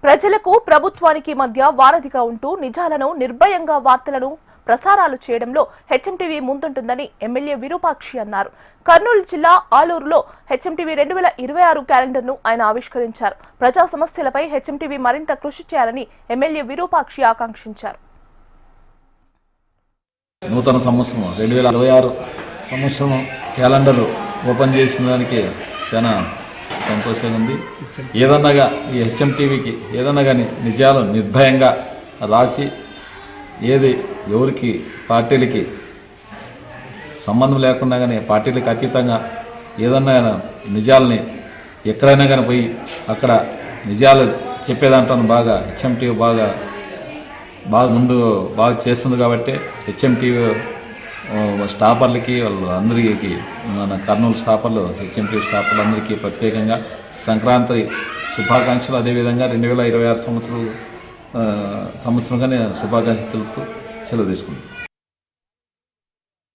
ప్రజలకు ప్రభుత్వానికి మధ్య వారధిగా ఉంటూ నిజాలను నిర్భయంగా వార్తలను ప్రసారాలు చేయడంలో హెచ్ఎంటీవీ ముందుంటుందని ఎమ్మెల్యే విరూపాక్షి అన్నారు. కర్నూలు జిల్లా ఆలూరులో హెచ్ఎంటీవీ 2026 క్యాలెండర్ను ఆయన ఆవిష్కరించారు. ప్రజా సమస్యలపై హెచ్ఎంటీవీ మరింత కృషి చేయాలని ఎమ్మెల్యే విరూపాక్షి ఆకాంక్షించారు. నూతన సంవత్సరం 2026 సంవత్సరం క్యాలెండర్ ఓపెన్ చేసిన దానికి చాలా సంతోషంగా ఉంది. ఏదన్నగా ఈ హెచ్ఎంటీవీకి ఏదన్నా కానీ నిజాలు నిర్భయంగా రాసి ఏది ఎవరికి పార్టీలకి సంబంధం లేకుండా కానీ పార్టీలకు అతీతంగా ఏదన్నా నిజాలని ఎక్కడైనా కానీ పోయి అక్కడ నిజాలు చెప్పేదాంట్లో బాగా హెచ్ఎంటీవీ బాగా ముందు బాగా చేస్తుంది. కాబట్టి హెచ్ఎంటీవీ స్టాపర్లకి వాళ్ళందరికీ మన కర్నూలు స్టాపర్లు హెచ్ఎంటీవీ స్టాపర్లు అందరికీ ప్రత్యేకంగా సంక్రాంతి శుభాకాంక్షలు. అదేవిధంగా 2026 సంవత్సరంగానే శుభాకాంక్షలు తెలుపుతూ సెలవు తీసుకుంటాం.